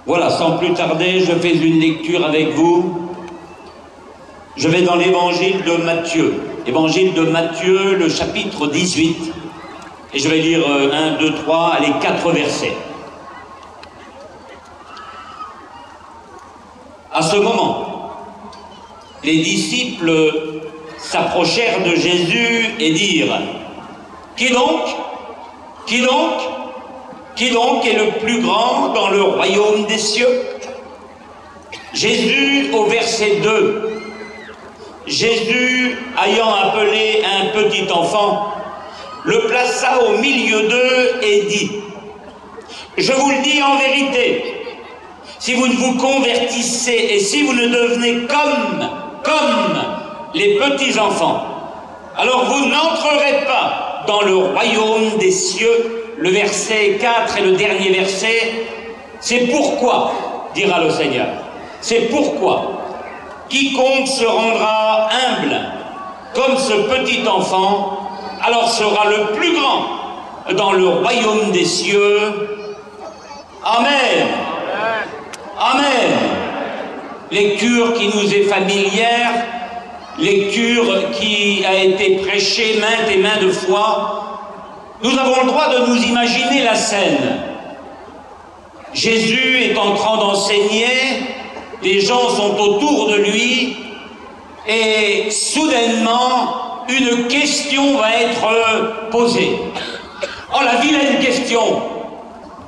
Voilà, sans plus tarder, je fais une lecture avec vous. Je vais dans l'évangile de Matthieu. Évangile de Matthieu, le chapitre 18. Et je vais lire 1, 2, 3, allez, 4 versets. À ce moment, les disciples s'approchèrent de Jésus et dirent: « Qui donc est le plus grand dans le royaume des cieux ?» Jésus, au verset 2, Jésus, ayant appelé un petit enfant, le plaça au milieu d'eux et dit: « Je vous le dis en vérité, si vous ne vous convertissez et si vous ne devenez comme les petits enfants, alors vous n'entrerez pas dans le royaume des cieux. » Le verset 4 et le dernier verset, c'est pourquoi, dira le Seigneur, c'est pourquoi quiconque se rendra humble comme ce petit enfant, alors sera le plus grand dans le royaume des cieux. Amen. Amen. Lecture qui nous est familière, lecture qui a été prêchée maintes et maintes de fois. Nous avons le droit de nous imaginer la scène. Jésus est en train d'enseigner, les gens sont autour de lui, et soudainement, une question va être posée. Oh, la vilaine question!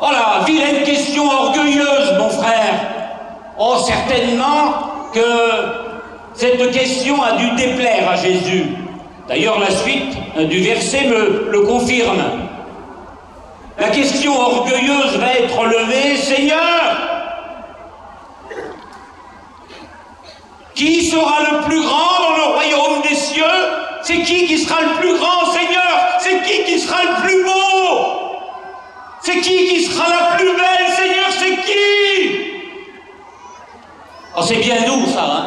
Oh, la vilaine question orgueilleuse, mon frère! Oh, certainement que cette question a dû déplaire à Jésus. D'ailleurs, la suite du verset me le confirme. La question orgueilleuse va être levée: Seigneur, qui sera le plus grand dans le royaume des cieux? C'est qui sera le plus grand, Seigneur? C'est qui sera le plus beau? C'est qui sera la plus belle, Seigneur? C'est qui? Oh, c'est bien nous, ça, hein?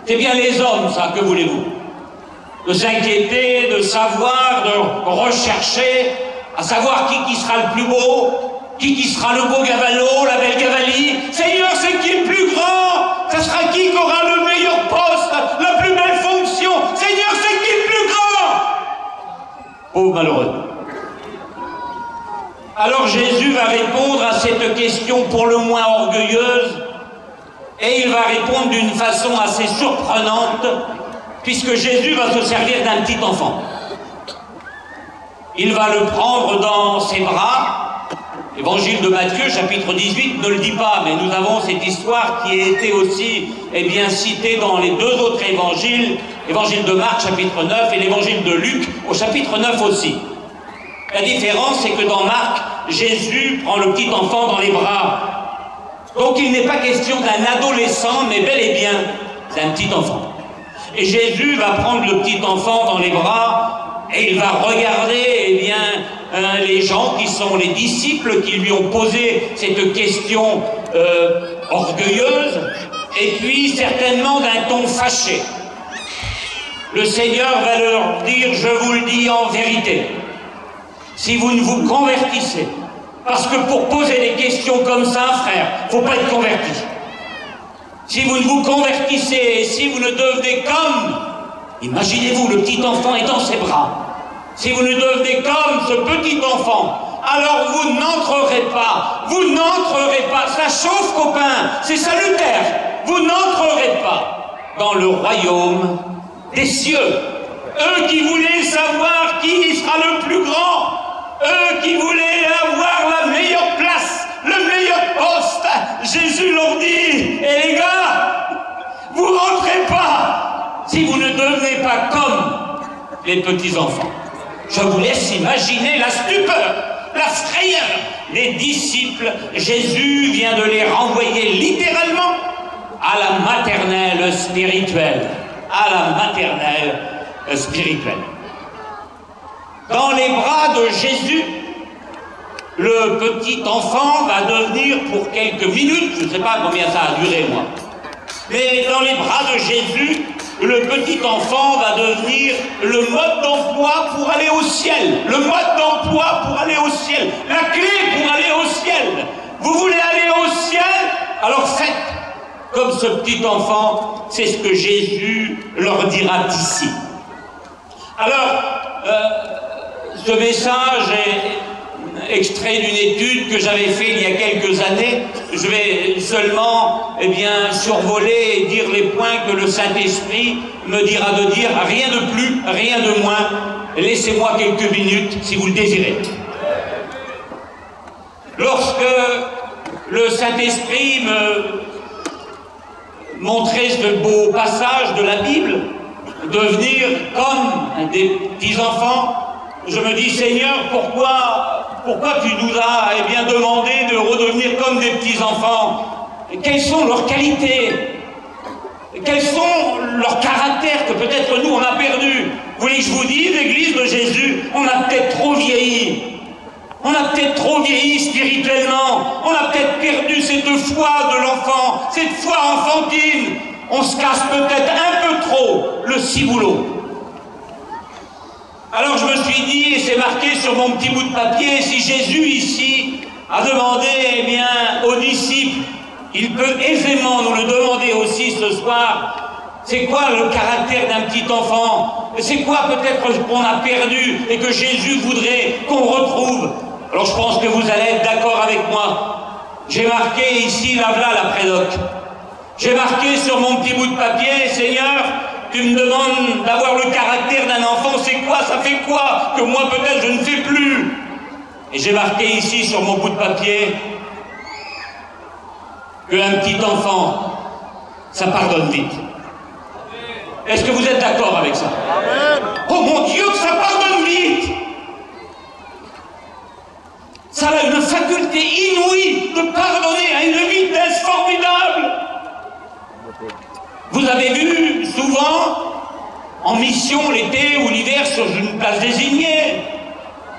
C'est bien les hommes, ça, que voulez-vous? De s'inquiéter, de savoir, de rechercher, à savoir qui sera le plus beau, qui sera le beau Gavallo, la belle Gavalie. Seigneur, c'est qui le plus grand? Ça sera qui aura le meilleur poste, la plus belle fonction? Seigneur, c'est qui le plus grand? Pauvre malheureux. Alors Jésus va répondre à cette question pour le moins orgueilleuse, et il va répondre d'une façon assez surprenante, puisque Jésus va se servir d'un petit enfant. Il va le prendre dans ses bras. Évangile de Matthieu, chapitre 18, ne le dit pas, mais nous avons cette histoire qui a été aussi citée dans les deux autres évangiles, l'évangile de Marc, chapitre 9, et l'évangile de Luc, au chapitre 9 aussi. La différence, c'est que dans Marc, Jésus prend le petit enfant dans les bras. Donc il n'est pas question d'un adolescent, mais bel et bien d'un petit enfant. Et Jésus va prendre le petit enfant dans les bras et il va regarder les gens qui sont les disciples qui lui ont posé cette question orgueilleuse, et puis certainement d'un ton fâché. Le Seigneur va leur dire: je vous le dis en vérité, si vous ne vous convertissez, parce que pour poser des questions comme ça, frère, faut pas être converti. Si vous ne vous convertissez et si vous ne devenez comme, imaginez-vous, le petit enfant est dans ses bras, si vous ne devenez comme ce petit enfant, alors vous n'entrerez pas, ça chauffe, copain, c'est salutaire, vous n'entrerez pas dans le royaume des cieux. Eux qui voulaient savoir qui sera le plus grand, eux qui voulaient avoir la meilleure place, le meilleur poste, Jésus leur dit: et les gars, vous rentrez pas si vous ne devenez pas comme les petits enfants. Je vous laisse imaginer la stupeur, la frayeur des disciples. Jésus vient de les renvoyer littéralement à la maternelle spirituelle. À la maternelle spirituelle. Dans les bras de Jésus, le petit enfant va devenir pour quelques minutes, je ne sais pas combien ça a duré moi, mais dans les bras de Jésus, le petit enfant va devenir le mode d'emploi pour aller au ciel. Le mode d'emploi pour aller au ciel. La clé pour aller au ciel. Vous voulez aller au ciel? Alors faites comme ce petit enfant, c'est ce que Jésus leur dira ici. Alors, ce message est extrait d'une étude que j'avais faite il y a quelques années. Je vais seulement survoler et dire les points que le Saint-Esprit me dira de dire. Rien de plus, rien de moins. Laissez-moi quelques minutes si vous le désirez. Lorsque le Saint-Esprit me montrait ce beau passage de la Bible, devenir comme des petits-enfants, je me dis, Seigneur, pourquoi tu nous as demandé de redevenir comme des petits-enfants? Quelles sont leurs qualités? Quels sont leurs caractères que peut-être nous on a perdus? Vous voulez que je vous dise, l'Église de Jésus, on a peut-être trop vieilli. On a peut-être trop vieilli spirituellement. On a peut-être perdu cette foi de l'enfant, cette foi enfantine. On se casse peut-être un peu trop le ciboulot. Alors je me suis dit, et c'est marqué sur mon petit bout de papier, si Jésus ici a demandé aux disciples, il peut aisément nous le demander aussi ce soir, c'est quoi le caractère d'un petit enfant? C'est quoi peut-être qu'on a perdu et que Jésus voudrait qu'on retrouve? Alors je pense que vous allez être d'accord avec moi. J'ai marqué ici, là, la prédoc. J'ai marqué sur mon petit bout de papier, Seigneur, tu me demandes d'avoir le caractère d'un enfant, c'est quoi? Ça fait quoi que moi peut-être je ne sais plus? Et j'ai marqué ici sur mon bout de papier qu'un petit enfant, ça pardonne vite. Est-ce que vous êtes d'accord avec ça? Oh mon Dieu, que ça pardonne vite! Ça a une faculté inouïe de pardonner à une vitesse formidable. Vous avez vu souvent en mission l'été ou l'hiver sur une place désignée,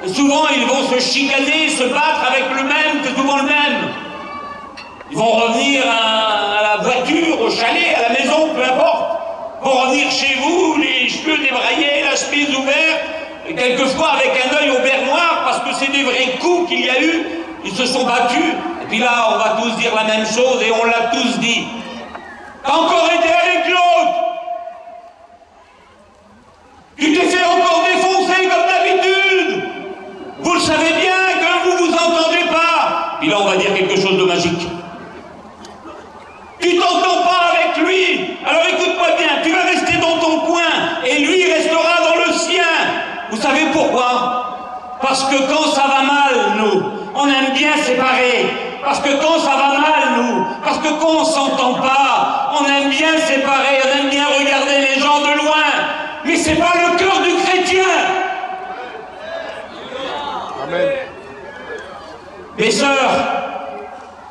souvent ils vont se chicaner, se battre avec le même, c'est souvent le même. Ils vont revenir à la voiture, au chalet, à la maison, peu importe. Ils vont revenir chez vous, les cheveux débraillés, la chemise ouverte, et quelquefois avec un œil au beurre noir, parce que c'est des vrais coups qu'il y a eu, ils se sont battus. Et puis là, on va tous dire la même chose, et on l'a tous dit. T'as encore été avec l'autre. Tu t'es fait encore défoncer comme d'habitude. Vous le savez bien que vous vous entendez pas. Puis là, on va dire quelque chose de magique. Tu t'entends pas avec lui. Alors écoute-moi bien, tu vas rester dans ton coin et lui restera dans le sien. Vous savez pourquoi? Parce que quand ça va mal, nous, on aime bien séparer. Parce que quand ça va mal, nous, parce que quand on s'entend pas, on aime bien séparer, on aime bien regarder les gens de loin. Mais c'est pas le cœur du chrétien. Amen. Mes sœurs,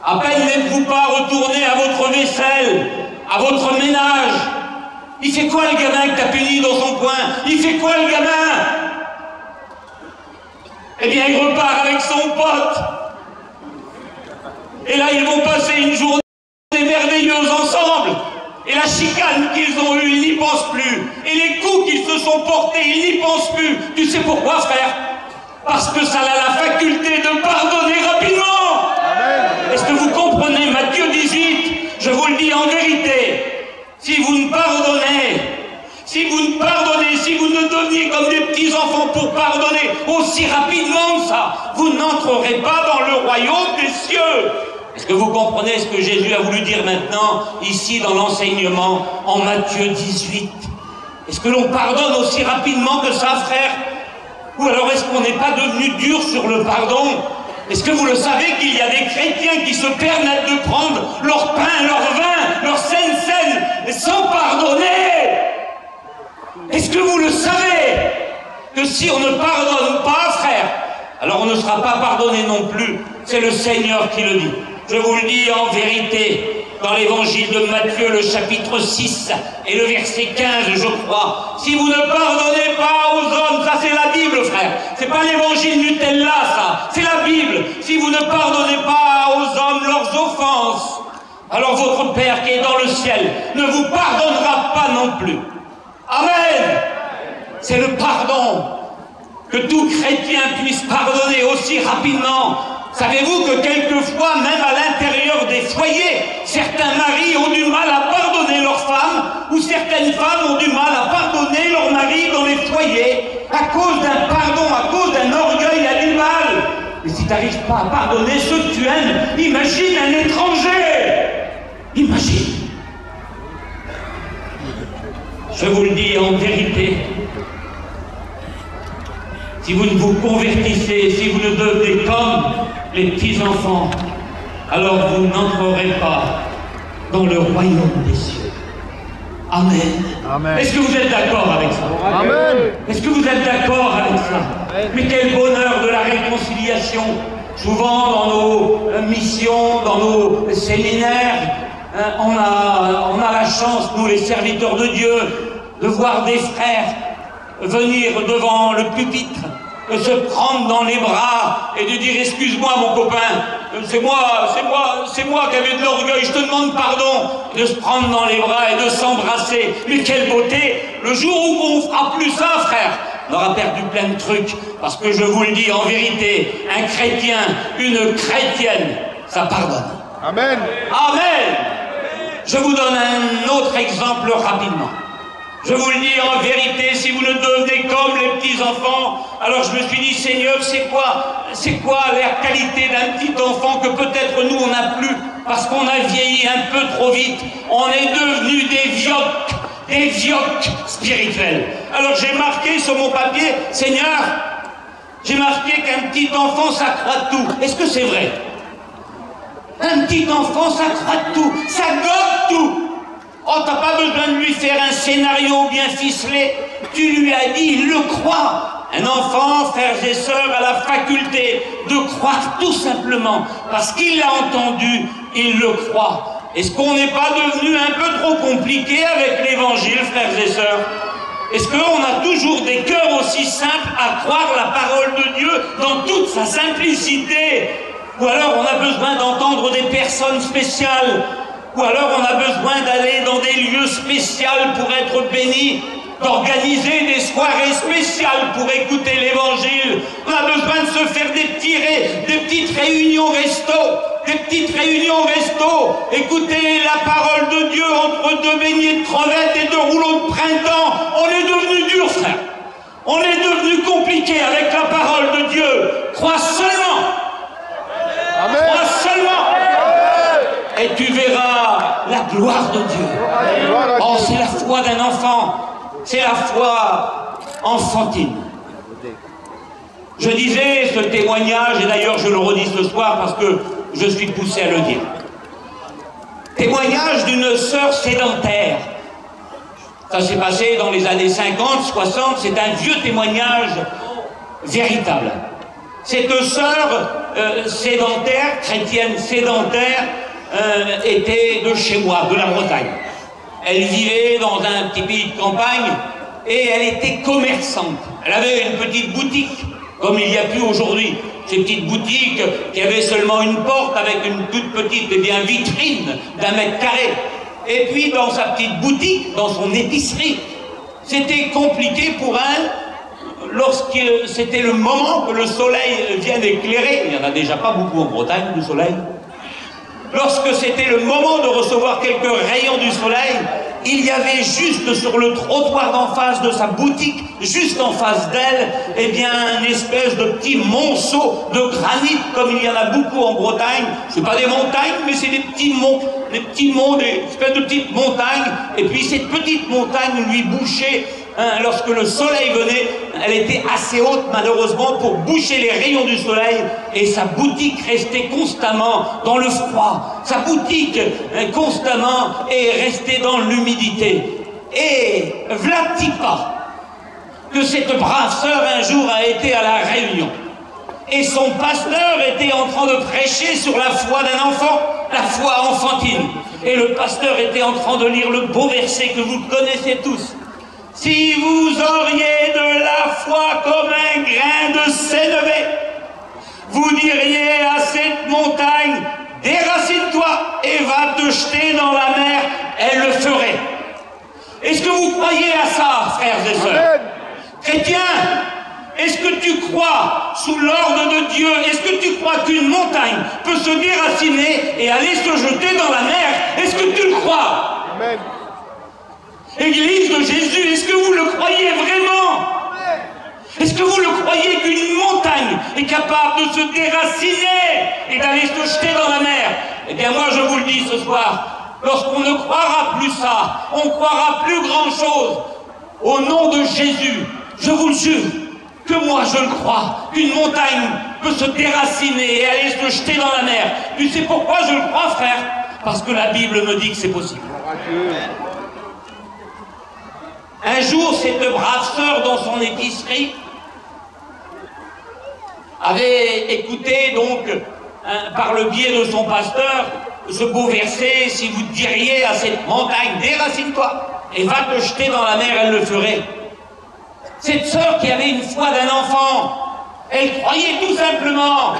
à peine n'êtes-vous pas retourné à votre vaisselle, à votre ménage. Il fait quoi le gamin que t'as puni dans son coin? Il fait quoi le gamin? Eh bien, il repart avec son pote. Et là, ils vont passer une journée merveilleuse ensemble. Et la chicane qu'ils ont eue, ils n'y pensent plus. Et les coups qu'ils se sont portés, ils n'y pensent plus. Tu sais pourquoi, frère? Parce que ça a la faculté de pardonner rapidement. Est-ce que vous comprenez? Matthieu 18, je vous le dis en vérité. Si vous ne pardonnez, si vous ne deveniez comme des petits-enfants pour pardonner aussi rapidement que ça, vous n'entrerez pas dans le royaume des cieux. Est-ce que vous comprenez ce que Jésus a voulu dire maintenant, ici dans l'enseignement, en Matthieu 18? Est-ce que l'on pardonne aussi rapidement que ça, frère? Ou alors est-ce qu'on n'est pas devenu dur sur le pardon? Est-ce que vous le savez qu'il y a des chrétiens qui se permettent de prendre leur pain, leur vin, leur saine sans pardonner? Est-ce que vous le savez? Que si on ne pardonne pas, frère, alors on ne sera pas pardonné non plus. C'est le Seigneur qui le dit. Je vous le dis en vérité, dans l'évangile de Matthieu, le chapitre 6 et le verset 15, je crois. Si vous ne pardonnez pas aux hommes, ça c'est la Bible, frère. C'est pas l'évangile Nutella, ça. C'est la Bible. Si vous ne pardonnez pas aux hommes leurs offenses, alors votre Père qui est dans le ciel ne vous pardonnera pas non plus. Amen. C'est le pardon. Que tout chrétien puisse pardonner aussi rapidement. Savez-vous que quelquefois, même à l'intérieur des foyers, certains maris ont du mal à pardonner leurs femmes, ou certaines femmes ont du mal à pardonner leurs maris dans les foyers, à cause d'un pardon, à cause d'un orgueil animal. Mais si tu n'arrives pas à pardonner ceux que tu aimes, imagine un étranger. Imagine. Je vous le dis en vérité, si vous ne vous convertissez, si vous ne devenez comme les petits-enfants, alors vous n'entrerez pas dans le royaume des cieux. Amen. Amen. Est-ce que vous êtes d'accord avec ça? Amen. Est-ce que vous êtes d'accord avec ça? Amen. Mais quel bonheur de la réconciliation. Souvent dans nos missions, dans nos séminaires, on a la chance, nous les serviteurs de Dieu, de voir des frères venir devant le pupitre, se prendre dans les bras et de dire « Excuse-moi mon copain, c'est moi qui avais de l'orgueil, je te demande pardon », de se prendre dans les bras et de s'embrasser. Mais quelle beauté! Le jour où on fera plus ça, frère, on aura perdu plein de trucs, parce que je vous le dis en vérité, un chrétien, une chrétienne, ça pardonne. Amen. Amen. Je vous donne un autre exemple rapidement. Je vous le dis en vérité, si vous ne devenez comme les petits-enfants, alors je me suis dit, Seigneur, c'est quoi la qualité d'un petit enfant que peut-être nous on n'a plus, parce qu'on a vieilli un peu trop vite, on est devenus des vioques spirituels. Alors j'ai marqué sur mon papier, Seigneur, j'ai marqué qu'un petit enfant ça croit tout. Est-ce que c'est vrai? Un petit enfant ça croit tout, ça gobe tout. Oh, t'as pas besoin de lui faire un scénario bien ficelé. Tu lui as dit, il le croit. Un enfant, frères et sœurs, a la faculté de croire tout simplement. Parce qu'il l'a entendu, il le croit. Est-ce qu'on n'est pas devenu un peu trop compliqué avec l'évangile, frères et sœurs? Est-ce qu'on a toujours des cœurs aussi simples à croire la parole de Dieu dans toute sa simplicité? Ou alors on a besoin d'entendre des personnes spéciales? Ou alors on a besoin d'aller dans des lieux spéciaux pour être bénis, d'organiser des soirées spéciales pour écouter l'évangile. On a besoin de se faire des petites réunions resto, écouter la parole de Dieu entre deux beignets de crevettes et deux rouleaux de printemps. On est devenu dur, frère. On est devenu compliqué avec la parole de Dieu. Crois seulement. Amen. Crois seulement. Et tu verras la gloire de Dieu. Oh, c'est la foi d'un enfant. C'est la foi enfantine. Je disais ce témoignage, et d'ailleurs je le redis ce soir parce que je suis poussé à le dire. Témoignage d'une sœur sédentaire. Ça s'est passé dans les années 50, 60, c'est un vieux témoignage véritable. Cette sœur sédentaire, chrétienne sédentaire, était de chez moi, de la Bretagne. Elle vivait dans un petit pays de campagne et elle était commerçante. Elle avait une petite boutique, comme il n'y a plus aujourd'hui. Ces petites boutiques qui avaient seulement une porte avec une toute petite vitrine d'1 mètre carré. Et puis dans sa petite boutique, dans son épicerie, c'était compliqué pour elle lorsque c'était le moment que le soleil vienne éclairer. Il n'y en a déjà pas beaucoup en Bretagne du soleil. Lorsque c'était le moment de recevoir quelques rayons du soleil, il y avait juste sur le trottoir d'en face de sa boutique, juste en face d'elle, eh bien, une espèce de petit monceau de granit, comme il y en a beaucoup en Bretagne. C'est pas des montagnes, mais c'est des petits monts, des espèces de petites montagnes. Et puis cette petite montagne lui bouchait, lorsque le soleil venait, elle était assez haute malheureusement pour boucher les rayons du soleil, et sa boutique restait constamment dans le froid. Sa boutique constamment est restée dans l'humidité. Et v'là-t-il pas que cette brave sœur un jour a été à la Réunion. Et son pasteur était en train de prêcher sur la foi d'un enfant, la foi enfantine. Et le pasteur était en train de lire le beau verset que vous connaissez tous. Si vous auriez de la foi comme un grain de sénévé, vous diriez à cette montagne, déracine-toi et va te jeter dans la mer, elle le ferait. Est-ce que vous croyez à ça, frères et sœurs? Chrétiens, est-ce que tu crois sous l'ordre de Dieu? Est-ce que tu crois qu'une montagne peut se déraciner et aller se jeter dans la mer? Est-ce que tu le crois? Amen. Église de Jésus, est-ce que vous le croyez vraiment? Est-ce que vous le croyez qu'une montagne est capable de se déraciner et d'aller se jeter dans la mer? Eh bien moi je vous le dis ce soir, lorsqu'on ne croira plus ça, on ne croira plus grand chose. Au nom de Jésus, je vous le jure, que moi je le crois, qu'une montagne peut se déraciner et aller se jeter dans la mer. Tu sais pourquoi je le crois, frère? Parce que la Bible me dit que c'est possible. Un jour, cette brave sœur dans son épicerie avait écouté donc par le biais de son pasteur ce beau verset: si vous diriez à cette montagne déracine-toi et va te jeter dans la mer, elle le ferait. Cette sœur qui avait une foi d'un enfant, elle croyait tout simplement.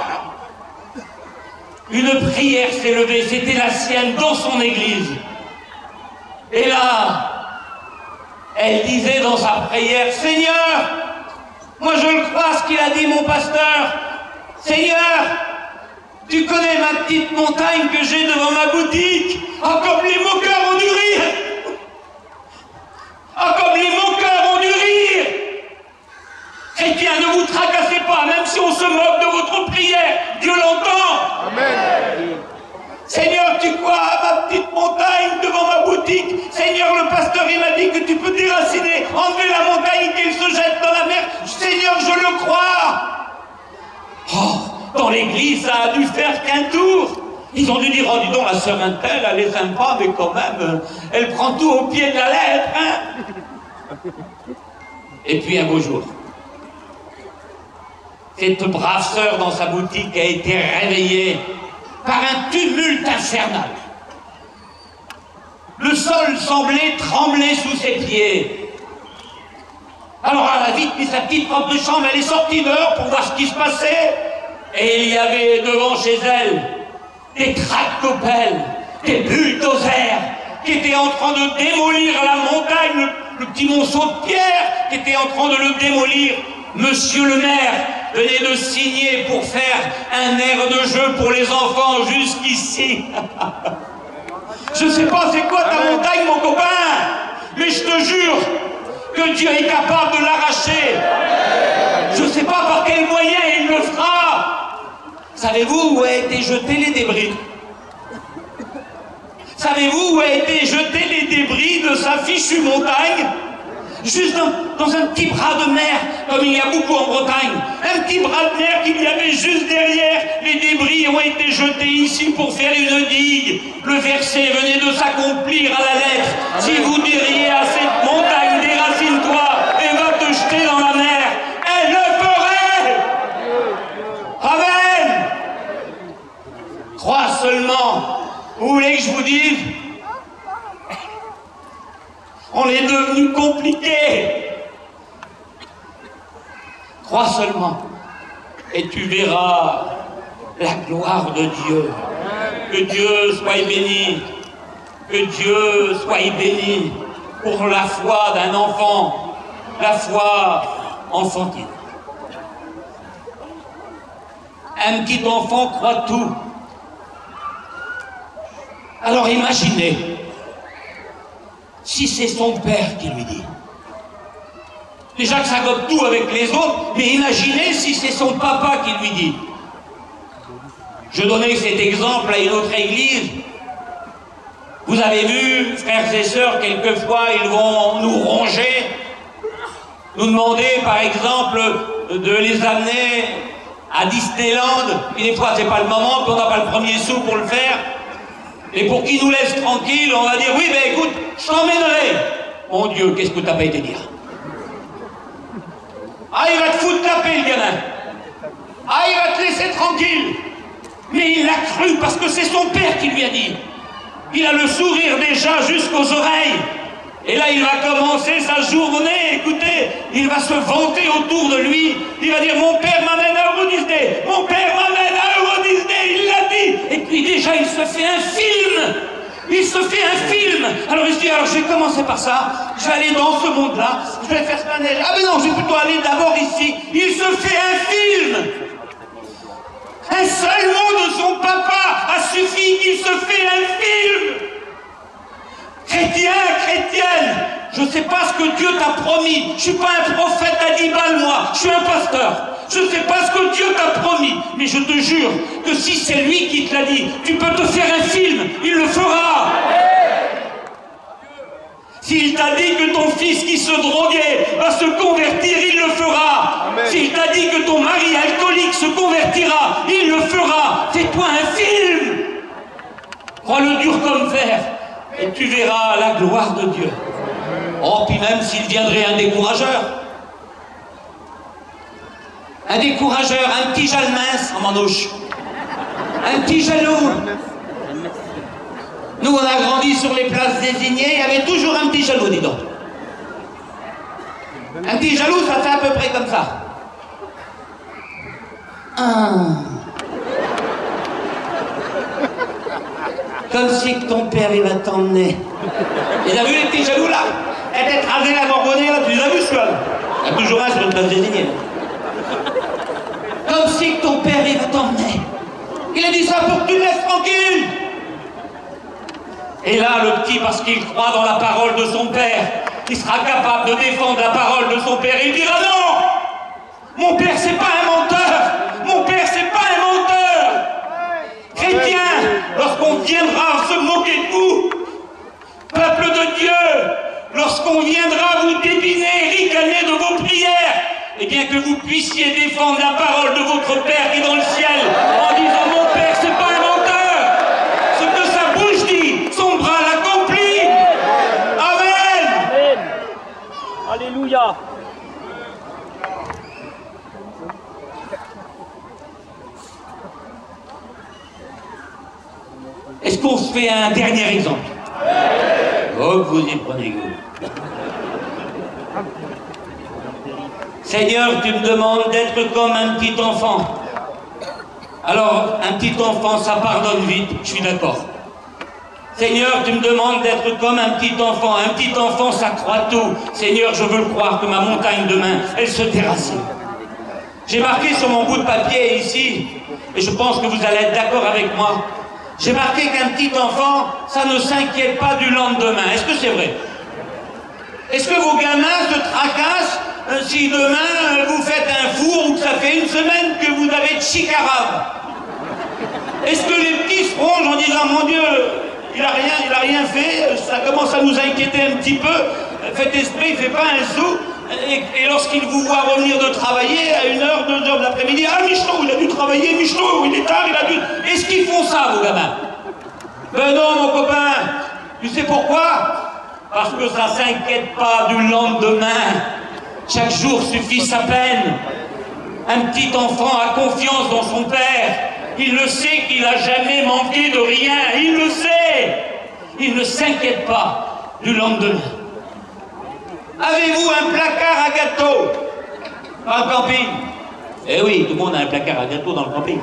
Une prière s'est levée, c'était la sienne dans son église. Et là, elle disait dans sa prière: Seigneur, moi je le crois ce qu'il a dit mon pasteur. Seigneur, tu connais ma petite montagne que j'ai devant ma boutique. Ah, comme les moqueurs ont dû rire. Ah, comme les moqueurs ont dû rire. Chrétiens, ne vous tracassez pas, même si on se moque de votre prière, Dieu l'entend. Amen. Seigneur, tu crois à ma petite montagne devant ma boutique? Seigneur, le pasteur, il m'a dit que tu peux déraciner, enlever la montagne et qu'elle se jette dans la mer. Seigneur, je le crois. Oh, dans l'église, ça a dû faire qu'un tour. Ils ont dû dire: oh, dis donc, la sœur Intel, elle est sympa, mais quand même, elle prend tout au pied de la lettre, hein. Et puis un beau jour, cette brave sœur dans sa boutique a été réveillée par un tumulte infernal. Le sol semblait trembler sous ses pieds. Alors elle a vite mis sa petite robe de chambre, elle est sortie dehors pour voir ce qui se passait. Et il y avait devant chez elle des tractopelles, des bulldozers qui étaient en train de démolir la montagne, le petit monceau de pierre qui était en train de le démolir. Monsieur le maire venait de signer pour faire un air de jeu pour les enfants jusqu'ici. Je sais pas c'est quoi ta montagne, mon copain, mais je te jure que Dieu est capable de l'arracher. Je sais pas par quel moyen il le fera. Savez-vous où a été jetés les débris? Savez-vous où a été jetés les débris de sa fichue montagne? Juste dans un petit bras de mer, comme il y a beaucoup en Bretagne. Un petit bras de mer qu'il y avait juste derrière. Les débris ont été jetés ici pour faire une digue. Le verset venait de s'accomplir à la lettre. Si vous diriez à cette montagne, déracine-toi et va te jeter dans la mer, elle le ferait. Amen. Crois seulement. Vous voulez que je vous dise? On est devenu compliqué. Crois seulement et tu verras la gloire de Dieu. Que Dieu soit béni. Que Dieu soit béni pour la foi d'un enfant, la foi enfantine. Un petit enfant croit tout. Alors imaginez si c'est son père qui lui dit. Déjà que ça gobe tout avec les autres, mais imaginez si c'est son papa qui lui dit. Je donnais cet exemple à une autre église. Vous avez vu, frères et sœurs, quelquefois ils vont nous ronger, nous demander par exemple de les amener à Disneyland, et des fois c'est pas le moment, qu'on n'a pas le premier sou pour le faire. Et pour qu'ils nous laissent tranquilles, on va dire: oui, ben écoute, je t'emmènerai. Mon Dieu, qu'est-ce que t'as pas été dire? Ah, il va te foutre la paix, le gamin. Ah, il va te laisser tranquille. Mais il l'a cru parce que c'est son père qui lui a dit. Il a le sourire déjà jusqu'aux oreilles. Et là, il va commencer sa journée. Écoutez, il va se vanter autour de lui. Il va dire: mon père m'amène à Euro Disney. Mon père m'amène à Euro Disney. Il l'a dit. Et puis déjà, il se fait un film. Il se fait un film. Alors il se dit: alors je vais commencer par ça. Je vais aller dans ce monde-là. Je vais faire ça. Ah mais non, je vais plutôt aller d'abord ici. Il se fait un film. Un seul mot de son papa a suffi qu'il se fait un film. Je ne sais pas ce que Dieu t'a promis. Je ne suis pas un prophète à 10 balles, moi. Je suis un pasteur. Je ne sais pas ce que Dieu t'a promis. Mais je te jure que si c'est lui qui te l'a dit, tu peux te faire un film. Il le fera. S'il t'a dit que ton fils qui se droguait va se convertir, il le fera. S'il t'a dit que ton mari alcoolique se convertira, il le fera. Fais-toi un film. Crois-le dur comme fer et tu verras la gloire de Dieu. Oh, puis même s'il viendrait un décourageur. Un décourageur, un petit jalmince en manouche. Un petit jaloux. Nous, on a grandi sur les places désignées, il y avait toujours un petit jaloux, dis donc. Un petit jaloux, ça fait à peu près comme ça. Comme si que ton père, il va t'emmener. Tu as vu les petits jaloux, là? Elle est écrasée la gorgonnée, là, tu les as vus, celui-là? Il y a toujours un sur une place désignée. Comme si que ton père, il va t'emmener. Il a dit ça pour que tu le laisses tranquille. Et là, le petit, parce qu'il croit dans la parole de son père, il sera capable de défendre la parole de son père. Il dira non! Mon père, c'est pas un menteur! Mon père, c'est pas un menteur! Chrétien, lorsqu'on viendra se moquer de vous, peuple de Dieu, lorsqu'on viendra vous débiner, ricaner de vos prières, et bien que vous puissiez défendre la parole de votre Père qui est dans le ciel, en disant mon Père, c'est pas un menteur! Ce que sa bouche dit, son bras l'accomplit. Amen. Amen. Alléluia. Est-ce qu'on se fait un dernier exemple? Oh, vous y prenez goût. Seigneur, tu me demandes d'être comme un petit enfant. Alors, un petit enfant, ça pardonne vite, je suis d'accord. Seigneur, tu me demandes d'être comme un petit enfant. Un petit enfant, ça croit tout. Seigneur, je veux le croire que ma montagne demain, elle se déracine. J'ai marqué sur mon bout de papier ici, et je pense que vous allez être d'accord avec moi, j'ai marqué qu'un petit enfant, ça ne s'inquiète pas du lendemain. Est-ce que c'est vrai? Est-ce que vos gamins se tracassent si demain vous faites un four ou que ça fait une semaine que vous avez de chicarave? Est-ce que les petits se rongent en disant mon Dieu, il a rien fait, ça commence à nous inquiéter un petit peu, faites esprit, il ne fait pas un sou, et lorsqu'il vous voit revenir de travailler à 1h, 2h de l'après-midi, ah Michelot, il a dû travailler, Michelot, il est tard, il a dû... Est-ce qu'ils font ça, vos gamins? Ben non, mon copain, tu sais pourquoi? Parce que ça ne s'inquiète pas du lendemain. Chaque jour suffit sa peine. Un petit enfant a confiance dans son père. Il le sait qu'il n'a jamais manqué de rien. Il le sait. Il ne s'inquiète pas du lendemain. Avez-vous un placard à gâteau dans le camping? Eh oui, tout le monde a un placard à gâteau dans le camping.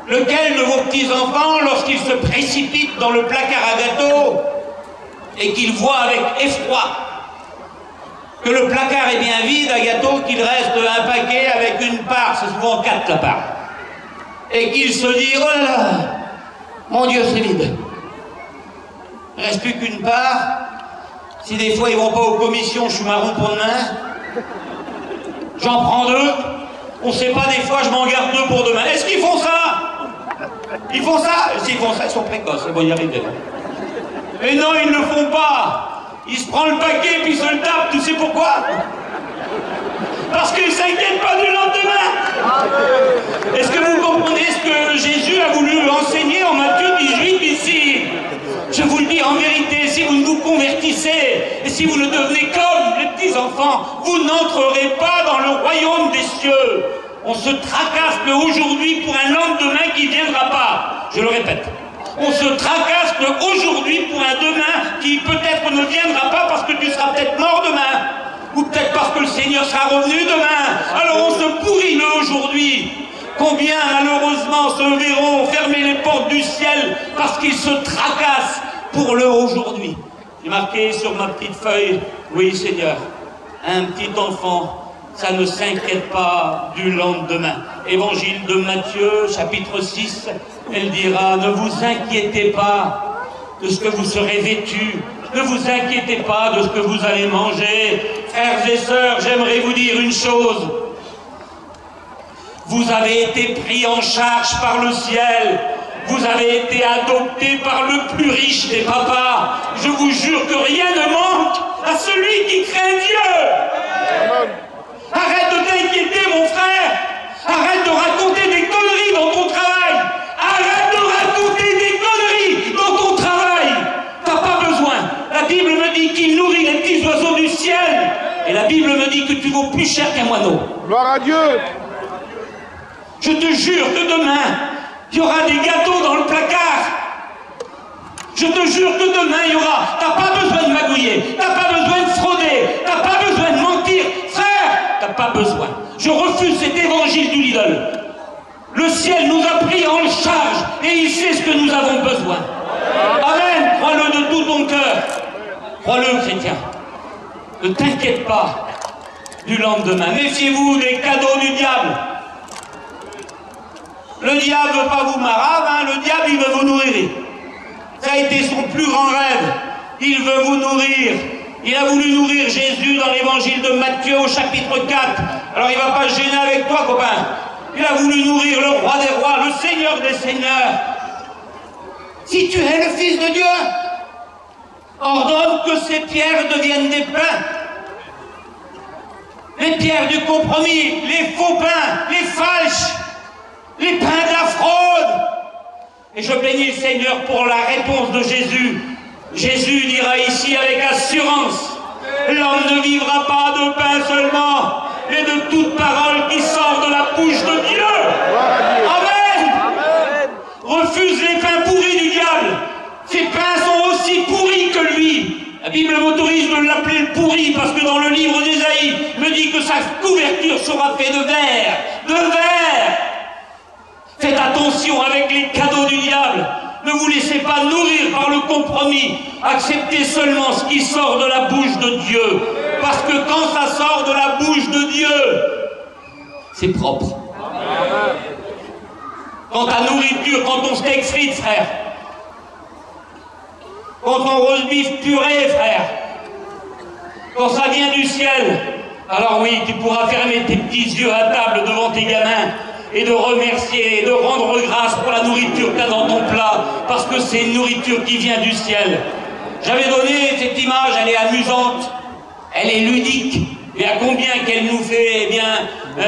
Lequel de vos petits-enfants, lorsqu'ils se précipitent dans le placard à gâteau et qu'ils voient avec effroi que le placard est bien vide à gâteau, qu'il reste un paquet avec une part, c'est souvent 4 la part, et qu'il se dit oh là là, mon Dieu c'est vide, il ne reste plus qu'une part, si des fois ils vont pas aux commissions, je suis marron pour demain, j'en prends 2, on ne sait pas des fois, je m'en garde 2 pour demain. Est-ce qu'ils font ça? Ils font ça? S'ils font ça, ils sont précoces, ils vont y arriver. Mais non, ils ne le font pas. Il se prend le paquet puis il se le tape, tu sais pourquoi? Parce qu'il ne s'inquiète pas du lendemain. Est-ce que vous comprenez ce que Jésus a voulu enseigner en Matthieu 18 ici? Je vous le dis en vérité, si vous ne vous convertissez et si vous ne devenez comme les petits enfants, vous n'entrerez pas dans le royaume des cieux. On se tracasse aujourd'hui pour un lendemain qui ne viendra pas. Je le répète. On se tracasse aujourd'hui pour un demain qui peut-être ne viendra pas parce que tu seras peut-être mort demain. Ou peut-être parce que le Seigneur sera revenu demain. Alors on se pourrit le aujourd'hui. Combien malheureusement se verront fermer les portes du ciel parce qu'ils se tracassent pour le aujourd'hui. J'ai marqué sur ma petite feuille, oui Seigneur, un petit enfant, ça ne s'inquiète pas du lendemain. Évangile de Matthieu, chapitre 6, elle dira, ne vous inquiétez pas de ce que vous serez vêtus, Ne vous inquiétez pas de ce que vous allez manger. Frères et sœurs, j'aimerais vous dire une chose. Vous avez été pris en charge par le ciel. Vous avez été adoptés par le plus riche des papas. Je vous jure que rien ne manque à celui qui craint Dieu. Arrête de t'inquiéter, mon frère. Arrête de raconter des conneries dans ton travail. Arrête de raconter des conneries dans ton travail. T'as pas besoin. La Bible me dit qu'il nourrit les petits oiseaux du ciel. Et la Bible me dit que tu vaux plus cher qu'un moineau. Gloire à Dieu. Je te jure que demain, il y aura des gâteaux dans le placard. Je te jure que demain, il y aura... T'as pas besoin de magouiller. T'as pas besoin de frauder. T'as pas besoin de mentir. Frère, t'as pas besoin. Je refuse cet évangile du Lidl. Le ciel nous a pris en charge et il sait ce que nous avons besoin. Amen. Crois-le de tout ton cœur. Crois-le, chrétien. Ne t'inquiète pas du lendemain. Méfiez-vous des cadeaux du diable. Le diable ne veut pas vous marave, hein. Le diable, il veut vous nourrir. Ça a été son plus grand rêve. Il veut vous nourrir. Il a voulu nourrir Jésus dans l'évangile de Matthieu au chapitre 4. Alors il ne va pas se gêner avec toi, copain. Il a voulu nourrir le roi des rois, le Seigneur des seigneurs. Si tu es le Fils de Dieu, ordonne que ces pierres deviennent des pains. Les pierres du compromis, les faux pains, les falches, les pains de la fraude. Et je bénis le Seigneur pour la réponse de Jésus. Jésus dira ici avec assurance, l'homme ne vivra pas de pain seulement, mais de toute parole qui sort de la bouche de Dieu. Amen. Refuse les pains pourris du diable. Ces pains sont aussi pourris que lui. La Bible m'autorise de l'appeler le pourri parce que dans le livre d'Ésaïe, me dit que sa couverture sera faite de verre. De verre. Faites attention avec les cadeaux du diable. Ne vous laissez pas nourrir par le compromis. Acceptez seulement ce qui sort de la bouche de Dieu. Parce que quand ça sort de la bouche de Dieu, c'est propre. Quand ta nourriture, quand ton steak frites, frère, quand ton roast beef puré, frère, quand ça vient du ciel, alors oui, tu pourras fermer tes petits yeux à table devant tes gamins et de remercier et de rendre grâce pour la nourriture que tu as dans ton plat, parce que c'est une nourriture qui vient du ciel. J'avais donné cette image, elle est amusante, elle est ludique, et à combien qu'elle nous fait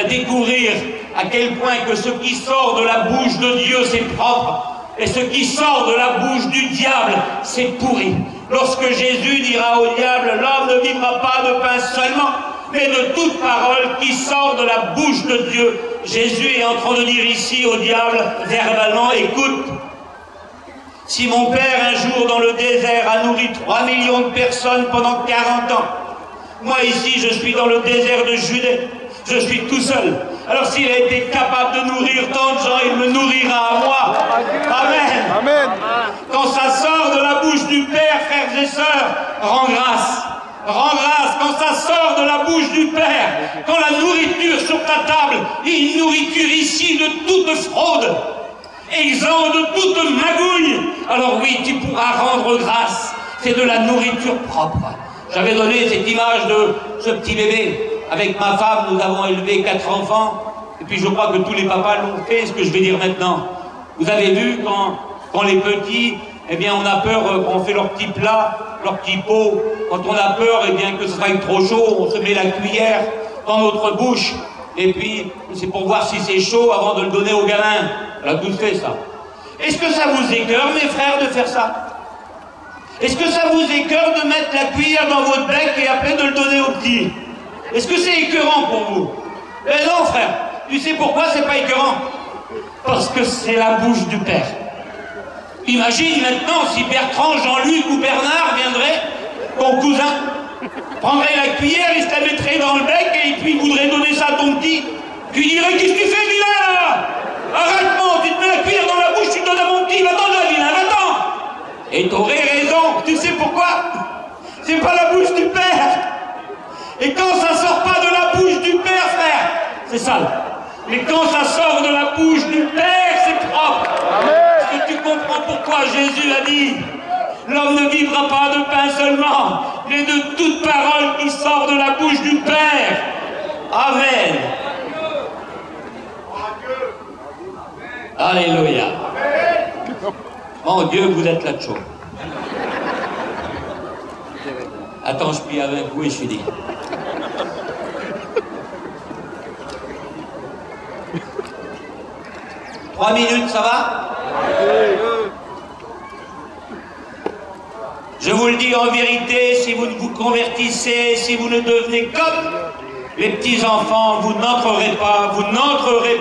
découvrir à quel point que ce qui sort de la bouche de Dieu c'est propre, et ce qui sort de la bouche du diable c'est pourri. Lorsque Jésus dira au diable, l'homme ne vivra pas de pain seulement, mais de toute parole qui sort de la bouche de Dieu. Jésus est en train de dire ici au diable, verbalement, écoute, si mon père un jour dans le désert a nourri 3 millions de personnes pendant 40 ans, moi ici je suis dans le désert de Judée, je suis tout seul. Alors s'il a été capable de nourrir tant de gens, il me nourrira à moi. Amen. Amen. Quand ça sort de la bouche du Père, frères et sœurs, rends grâce. Rends grâce quand ça sort de la bouche du Père, quand la nourriture sur ta table est une nourriture ici de toute fraude, exempt de toute magouille, alors oui, tu pourras rendre grâce. C'est de la nourriture propre. J'avais donné cette image de ce petit bébé. Avec ma femme, nous avons élevé 4 enfants, et puis je crois que tous les papas l'ont fait, ce que je vais dire maintenant. Vous avez vu quand les petits, eh bien on a peur quand on fait leur petit plat, leur petit pot, quand on a peur eh bien, que ce soit trop chaud, on se met la cuillère dans notre bouche, et puis c'est pour voir si c'est chaud avant de le donner au gamin. On a tous fait ça. Est-ce que ça vous écœure, mes frères, de faire ça? Est-ce que ça vous écœure de mettre la cuillère dans votre bec et après de le donner au petit? Est-ce que c'est écœurant pour vous? Eh non, frère. Tu sais pourquoi c'est pas écœurant? Parce que c'est la bouche du Père. Imagine maintenant si Bertrand, Jean-Luc ou Bernard viendraient, ton cousin, prendrait la cuillère, il se la mettrait dans le bec et puis il voudrait donner ça à ton petit. Tu dirais, qu'est-ce que tu fais, vilain, là? Arrête-moi, tu te mets la cuillère dans la bouche, tu donnes à mon petit, va-t'en là, vilain, va-t'en. Et t'aurais raison, tu sais pourquoi? C'est pas la bouche du Père. Et quand ça sort pas de la bouche du Père, frère, c'est sale. Mais quand ça sort de la bouche du Père, c'est propre. Est-ce que tu comprends pourquoi Jésus a dit, l'homme ne vivra vivra pas de pain seulement, mais de toute parole qui sort de la bouche du Père. Amen. Alléluia. Mon Dieu, vous êtes là de chaud. Attends, je prie avec vous et je finis. Trois minutes, ça va? Je vous le dis en vérité, si vous ne vous convertissez, si vous ne devenez comme les petits-enfants, vous n'entrerez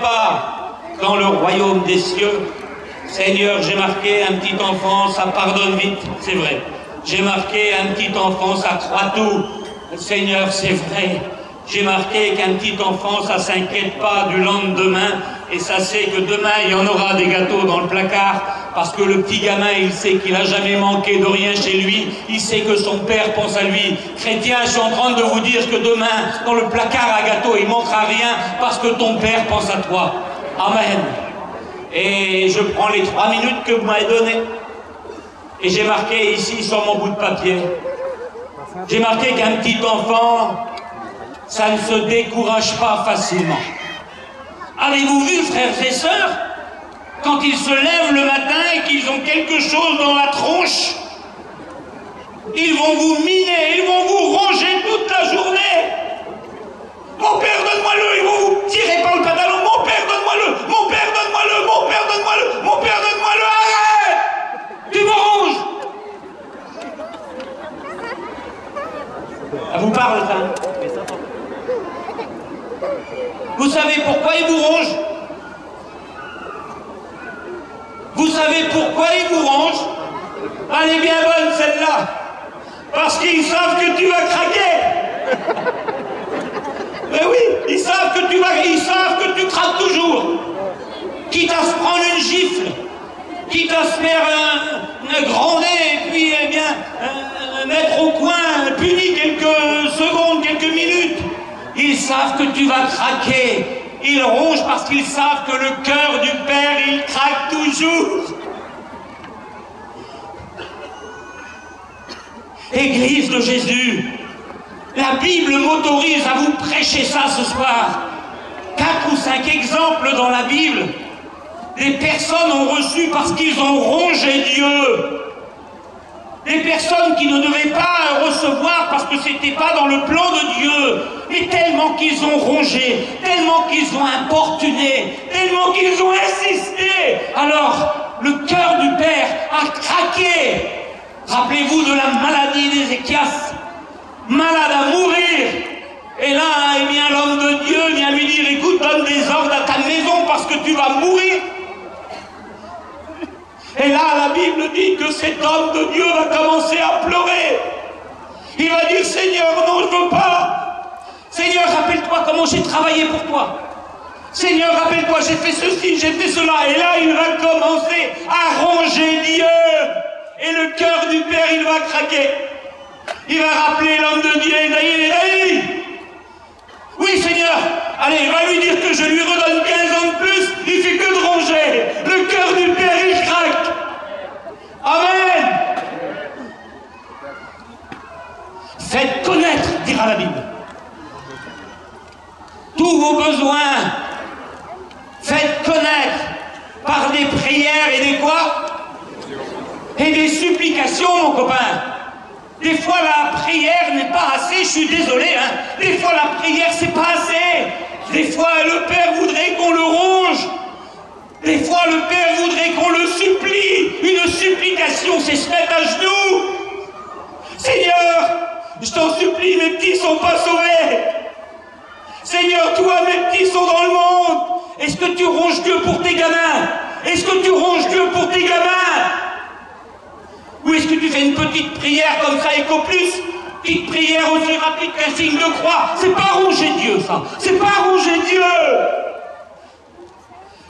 pas dans le royaume des cieux. Seigneur, j'ai marqué un petit enfant, ça pardonne vite, c'est vrai. J'ai marqué un petit enfant, ça croit tout. Seigneur, c'est vrai. J'ai marqué qu'un petit enfant, ça s'inquiète pas du lendemain, et ça sait que demain, il y en aura des gâteaux dans le placard, parce que le petit gamin, il sait qu'il n'a jamais manqué de rien chez lui, il sait que son père pense à lui. Chrétien, je suis en train de vous dire que demain, dans le placard à gâteaux, il manquera rien, parce que ton père pense à toi. Amen. Et je prends les 3 minutes que vous m'avez données, et j'ai marqué ici, sur mon bout de papier, j'ai marqué qu'un petit enfant, ça ne se décourage pas facilement. Avez-vous vu, frères et sœurs, quand ils se lèvent le matin et qu'ils ont quelque chose dans la tronche, ils vont vous miner, ils vont vous ronger toute la journée. Mon père, donne-moi-le, ils vont vous tirer par le pantalon. Mon père, donne-moi-le, mon père, donne-moi-le, mon père, donne-moi-le, mon père, donne-moi-le, arrête! Tu me ronges! Ça vous parle, ça? Vous savez pourquoi ils vous rongent? Vous savez pourquoi ils vous rongent? Elle est bien bonne celle-là. Parce qu'ils savent que tu vas craquer. Mais oui, ils savent que tu craques toujours. Quitte à se prendre une gifle, quitte à se faire un gronder et puis eh bien mettre au coin, puni quelques secondes, quelques minutes. Ils savent que tu vas craquer. Ils rongent parce qu'ils savent que le cœur du Père, il craque toujours. Église de Jésus, la Bible m'autorise à vous prêcher ça ce soir. 4 ou 5 exemples dans la Bible. Des personnes ont reçu parce qu'ils ont rongé Dieu. Des personnes qui ne devaient pas recevoir parce que c'était pas dans le plan de Dieu, mais tellement qu'ils ont rongé, tellement qu'ils ont importuné, tellement qu'ils ont insisté, alors le cœur du Père a craqué. Rappelez-vous de la maladie d'Ézéchias, malade à mourir, et là, eh bien, l'homme de Dieu vient lui dire, écoute, donne des ordres à ta maison parce que tu vas mourir. Et là, la Bible dit que cet homme de Dieu va commencer à pleurer. Il va dire, Seigneur, non, je ne veux pas. Seigneur, rappelle-toi comment j'ai travaillé pour toi. Seigneur, rappelle-toi, j'ai fait ceci, j'ai fait cela. Et là, il va commencer à ronger Dieu. Et le cœur du Père, il va craquer. Il va rappeler l'homme de Dieu, Isaïe. Oui, Seigneur. Allez, il va lui dire que je lui redonne 15 ans de plus. Il fait que de ronger. Le cœur du Père, il craque. Amen. Faites connaître, dira la Bible, tous vos besoins. Faites connaître par des prières et des quoi? Et des supplications, mon copain. Des fois, la prière n'est pas assez, je suis désolé, hein. Des fois, la prière, c'est pas assez. Des fois, le Père voudrait qu'on le ronge. Des fois, le Père voudrait qu'on le supplie. Une supplication, c'est se mettre à genoux. Seigneur, je t'en supplie, mes petits sont pas sauvés. Seigneur, toi, mes petits sont dans le monde. Est-ce que tu ronges Dieu pour tes gamins? Est-ce que tu ronges Dieu pour tes gamins? Ou est-ce que tu fais une petite prière comme ça, éco plus? Petite prière aussi rapide qu'un signe de croix. C'est pas ronger Dieu, ça. C'est pas ronger Dieu.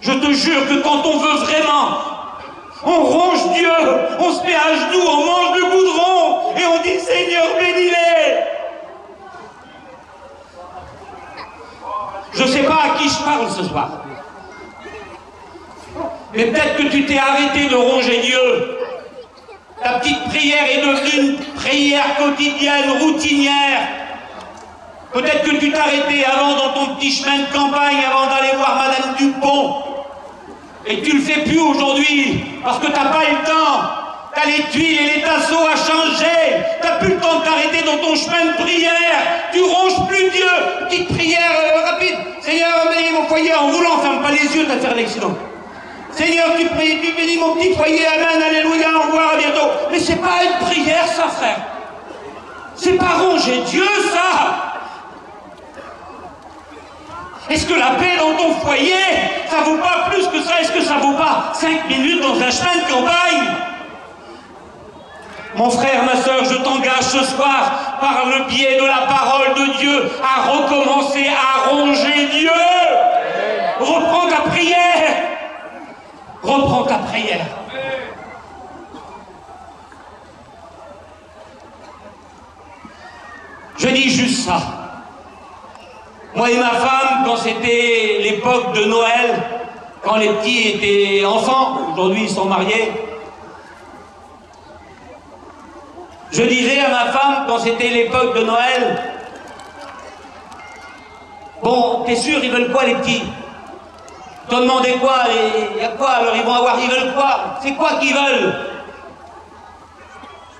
Je te jure que quand on veut vraiment, on ronge Dieu, on se met à genoux, on mange le goudron et on dit Seigneur, bénis-les. Je ne sais pas à qui je parle ce soir. Mais peut-être que tu t'es arrêté de ronger Dieu. Ta petite prière prière est devenue une prière quotidienne, routinière. Peut-être que tu t'arrêtais avant dans ton petit chemin de campagne, avant d'aller voir Madame Dupont. Et tu le fais plus aujourd'hui, parce que t'as pas le temps. T'as les tuiles et les tasseaux à changer. T'as plus le temps de t'arrêter dans ton chemin de prière. Tu ronges plus Dieu. Petite prière rapide. Seigneur, bénis mon foyer en roulant. Ferme pas les yeux, t'as fait un accident. Seigneur, tu bénis mon petit foyer. Amen, alléluia, au revoir, à bientôt. Mais c'est pas une prière, ça, frère. C'est pas ronger Dieu, ça. Est-ce que la paix dans ton foyer, ça vaut pas plus que ça? Est-ce que ça vaut pas 5 minutes dans un chemin de campagne? Mon frère, ma soeur, je t'engage ce soir, par le biais de la parole de Dieu, à recommencer à ronger Dieu. Reprends ta prière. Reprends ta prière. Je dis juste ça. Moi et ma femme, quand c'était l'époque de Noël, quand les petits étaient enfants, aujourd'hui ils sont mariés, je disais à ma femme, quand c'était l'époque de Noël, bon, t'es sûr, ils veulent quoi les petits? T'as demandé quoi? Il y a quoi? Alors ils veulent quoi? C'est quoi qu'ils veulent?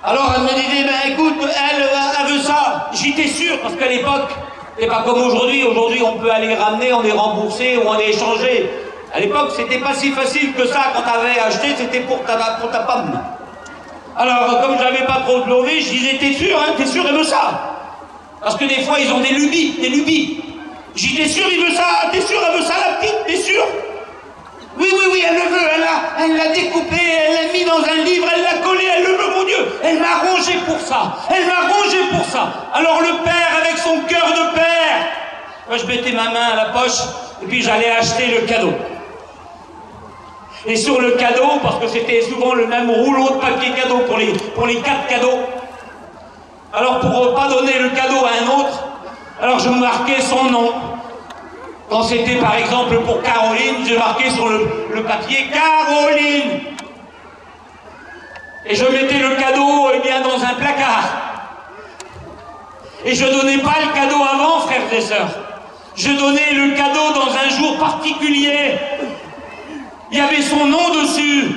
Alors elle me disait, ben écoute, elle veut ça. J'étais sûr, parce qu'à l'époque, c'est pas comme aujourd'hui. Aujourd'hui, on peut aller ramener, on est remboursé ou on est échangé. À l'époque, c'était pas si facile que ça. Quand t'avais acheté, c'était pour ta femme. Alors, comme j'avais pas trop de lové, je disais, t'es sûr, elle veut ça? Parce que des fois, ils ont des lubies. J'étais sûr, il veut ça. T'es sûr, elle veut ça, la petite? T'es sûr? Oui, elle le veut. Elle l'a découpé, elle l'a mis dans un livre, elle l'a collé, elle le veut, mon Dieu. Elle m'a rongé pour ça. Alors le père, avec son cœur de père, moi, je mettais ma main à la poche et puis j'allais acheter le cadeau. Et sur le cadeau, parce que c'était souvent le même rouleau de papier cadeau pour les 4 cadeaux, alors pour ne pas donner le cadeau à un autre, alors je marquais son nom. Quand c'était par exemple pour Caroline, je marquais sur le papier Caroline. Et je mettais le cadeau dans un placard. Et je donnais pas le cadeau avant, frères et sœurs. Je donnais le cadeau dans un jour particulier. Il y avait son nom dessus.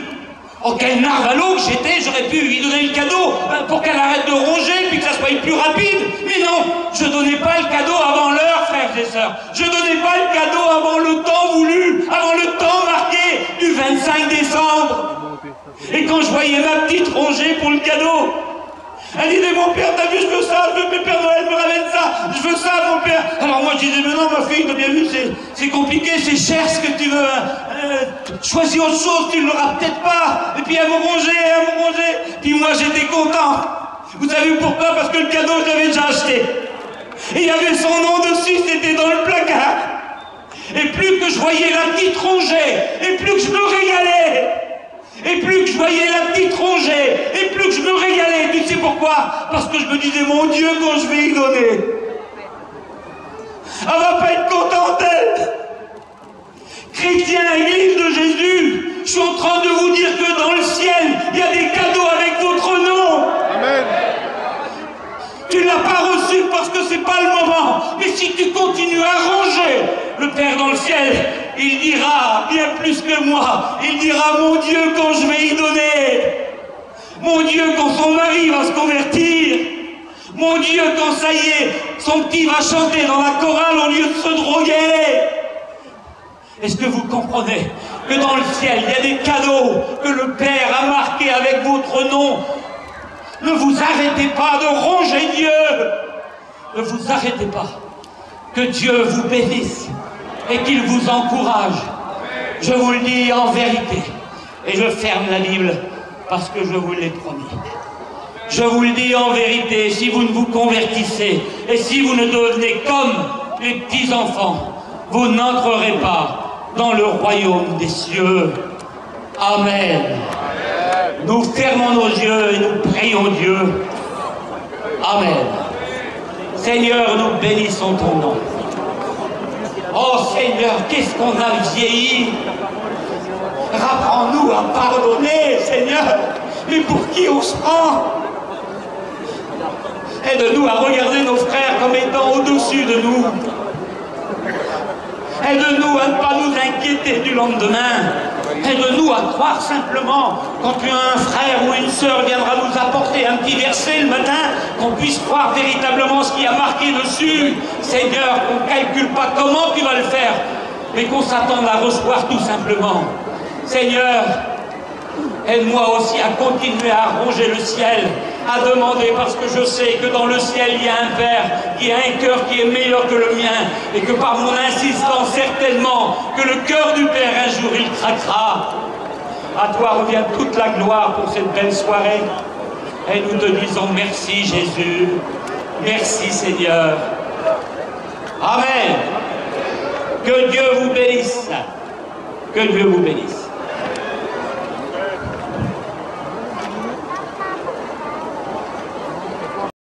Oh, quel narvalo que j'étais, j'aurais pu lui donner le cadeau pour qu'elle arrête de ronger puis que ça soit plus rapide. Mais non, je donnais pas le cadeau avant l'heure, frères et sœurs. Je donnais pas le cadeau avant le temps voulu, avant le temps marqué du 25 décembre. Et quand je voyais ma petite ronger pour le cadeau, elle disait, mon père, t'as vu, je veux ça, je veux que Père Noël me ramène ça, je veux ça, mon père. Alors moi je disais, mais non, ma fille, t'as bien vu, c'est compliqué, c'est cher ce que tu veux. Choisis autre chose, tu ne l'auras peut-être pas. Et puis elle me rongeait. Puis moi j'étais content. Vous savez pourquoi? Parce que le cadeau, je l'avais déjà acheté. Et il y avait son nom dessus, c'était dans le placard. Et plus que je voyais la petite ronger, et plus que je me régalais. Et plus que je voyais la petite ronger, et plus que je me régalais. Tu sais pourquoi? Parce que je me disais, mon Dieu, quand je vais y donner, elle va pas être contente, elle. Chrétiens, Église de Jésus, je suis en train de vous dire que dans le ciel, il y a des cadeaux avec votre nom. Amen. Tu ne l'as pas reçu parce que c'est pas le moment. Mais si tu continues à ranger, le Père dans le ciel, il dira, bien plus que moi, il dira, mon Dieu, quand je vais y donner, mon Dieu, quand son mari va se convertir, mon Dieu, quand ça y est, son petit va chanter dans la chorale au lieu de se droguer. Est-ce que vous comprenez que dans le ciel, il y a des cadeaux que le Père a marqués avec votre nom? Ne vous arrêtez pas de ronger Dieu. Ne vous arrêtez pas. Que Dieu vous bénisse et qu'il vous encourage. Je vous le dis en vérité. Et je ferme la Bible parce que je vous l'ai promis. Je vous le dis en vérité, si vous ne vous convertissez et si vous ne devenez comme les petits-enfants, vous n'entrerez pas dans le royaume des cieux. Amen. Nous fermons nos yeux et nous prions Dieu. Amen. Seigneur, nous bénissons ton nom. Oh Seigneur, qu'est-ce qu'on a vieilli. Apprends-nous à pardonner, Seigneur. Mais pour qui on se prend? Aide-nous à regarder nos frères comme étant au-dessus de nous. Aide-nous à ne pas nous inquiéter du lendemain. Aide-nous à croire simplement, quand un frère ou une sœur viendra nous apporter un petit verset le matin, qu'on puisse croire véritablement ce qui a marqué dessus. Seigneur, qu'on ne calcule pas comment tu vas le faire, mais qu'on s'attende à recevoir tout simplement. Seigneur, aide-moi aussi à continuer à ronger le ciel, à demander, parce que je sais que dans le ciel il y a un Père, qui a un cœur qui est meilleur que le mien, et que par mon insistance certainement, que le cœur du Père un jour il craquera. À toi revient toute la gloire pour cette belle soirée, et nous te disons merci Jésus, merci Seigneur. Amen. Que Dieu vous bénisse, que Dieu vous bénisse.